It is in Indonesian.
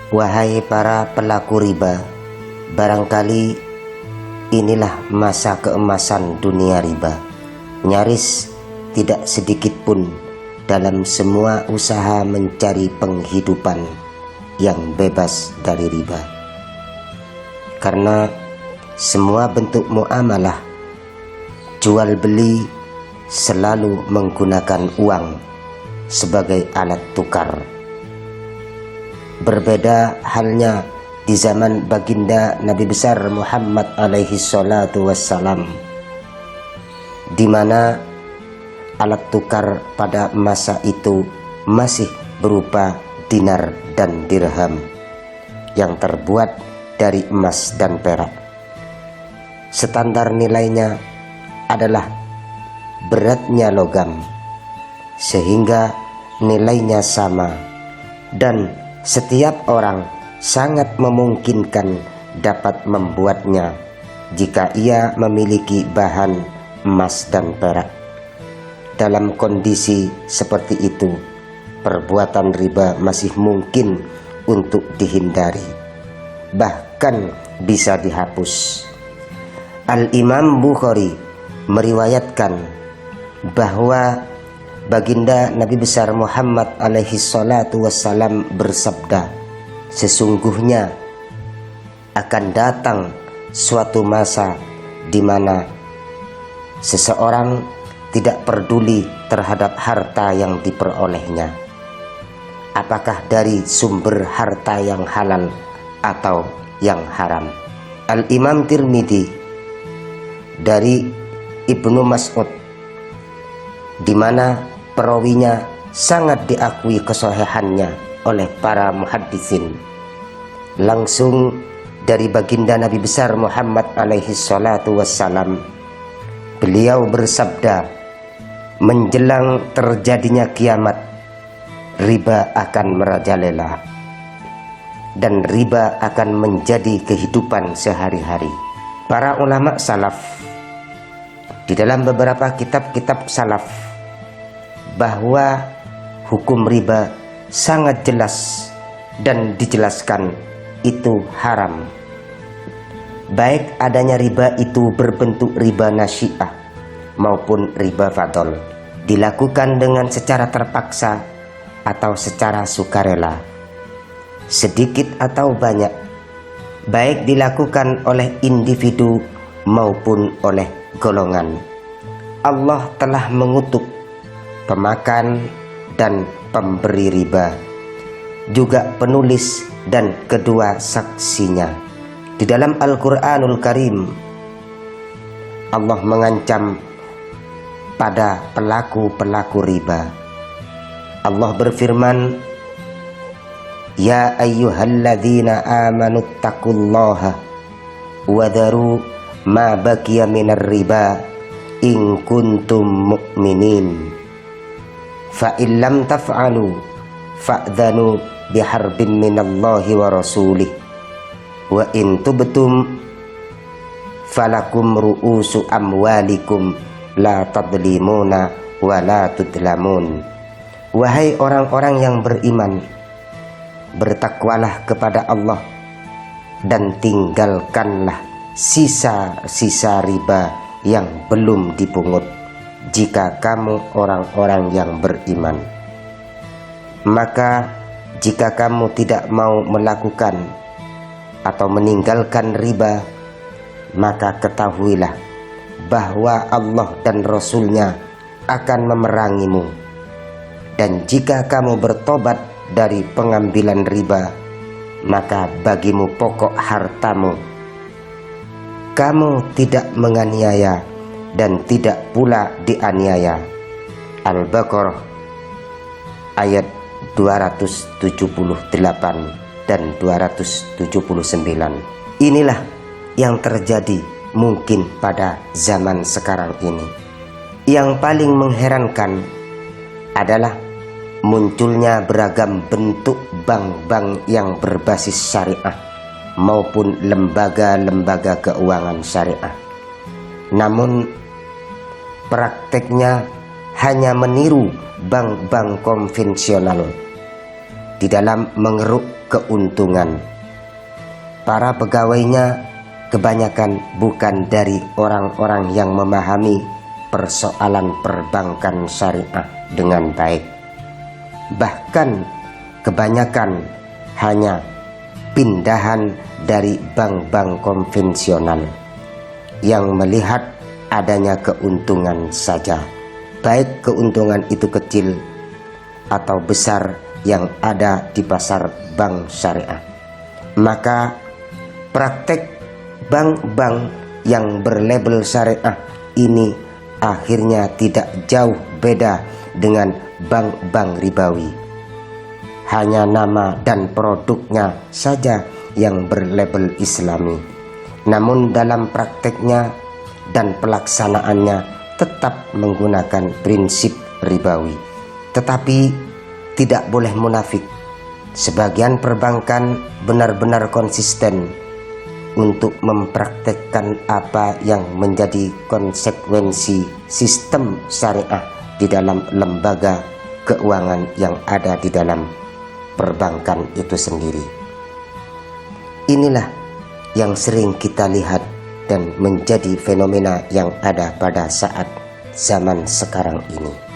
Wahai para pelaku riba, barangkali inilah masa keemasan dunia riba. Nyaris tidak sedikit pun dalam semua usaha mencari penghidupan yang bebas dari riba. Karena semua bentuk muamalah jual beli selalu menggunakan uang sebagai alat tukar. Berbeda halnya di zaman baginda Nabi besar Muhammad alaihi salatu wassalam, di mana alat tukar pada masa itu masih berupa dinar dan dirham yang terbuat dari emas dan perak. Standar nilainya adalah beratnya logam, sehingga nilainya sama, dan setiap orang sangat memungkinkan dapat membuatnya jika ia memiliki bahan emas dan perak. Dalam kondisi seperti itu, perbuatan riba masih mungkin untuk dihindari, bahkan bisa dihapus. Al-Imam Bukhari meriwayatkan bahwa baginda Nabi besar Muhammad alaihi salatu wassalam bersabda, sesungguhnya akan datang suatu masa di mana seseorang tidak peduli terhadap harta yang diperolehnya, apakah dari sumber harta yang halal atau yang haram. Al-Imam Tirmidzi dari Ibnu Mas'ud, di mana perawinya sangat diakui kesohihannya oleh para muhaddisin, langsung dari baginda Nabi besar Muhammad alaihi salatu wassalam, beliau bersabda, menjelang terjadinya kiamat, riba akan merajalela dan riba akan menjadi kehidupan sehari-hari. Para ulama salaf di dalam beberapa kitab-kitab salaf bahwa hukum riba sangat jelas dan dijelaskan itu haram, baik adanya riba itu berbentuk riba nasi'ah maupun riba fadl, dilakukan dengan secara terpaksa atau secara sukarela, sedikit atau banyak, baik dilakukan oleh individu maupun oleh golongan. Allah telah mengutuk pemakan dan pemberi riba, juga penulis dan kedua saksinya. Di dalam Al-Quranul Karim, Allah mengancam pada pelaku-pelaku riba. Allah berfirman, ya ayyuhalladzina amanu taqullaha wadharu ma baqiya minar riba in kuntum mu'minin fa illam taf'alu fa'dhanu biharbin minallahi wa rasulih wa in tubtum falakum ru'usu amwalikum la tadlimuna wa la tudlamun. Wahai orang-orang yang beriman, bertakwalah kepada Allah dan tinggalkanlah sisa-sisa riba yang belum dipungut jika kamu orang-orang yang beriman. Maka jika kamu tidak mau melakukan atau meninggalkan riba, maka ketahuilah bahwa Allah dan Rasul-Nya akan memerangimu. Dan jika kamu bertobat dari pengambilan riba, maka bagimu pokok hartamu. Kamu tidak menganiaya dan tidak pula dianiaya. Al-Baqarah ayat 278 dan 279. Inilah yang terjadi mungkin pada zaman sekarang ini. Yang paling mengherankan adalah munculnya beragam bentuk bank-bank yang berbasis syariah maupun lembaga-lembaga keuangan syariah. Namun prakteknya hanya meniru bank-bank konvensional di dalam mengeruk keuntungan. Para pegawainya kebanyakan bukan dari orang-orang yang memahami persoalan perbankan syariah dengan baik. Bahkan kebanyakan hanya pindahan dari bank-bank konvensional yang melihat adanya keuntungan saja, baik keuntungan itu kecil atau besar yang ada di pasar bank syariah. Maka praktek bank-bank yang berlabel syariah ini akhirnya tidak jauh beda dengan bank-bank ribawi. Hanya nama dan produknya saja yang berlabel Islami, namun dalam prakteknya dan pelaksanaannya tetap menggunakan prinsip ribawi. Tetapi tidak boleh munafik. Sebagian perbankan benar-benar konsisten untuk mempraktekkan apa yang menjadi konsekuensi sistem syariah di dalam lembaga keuangan yang ada di dalam perbankan itu sendiri. Inilah yang sering kita lihat dan menjadi fenomena yang ada pada saat zaman sekarang ini.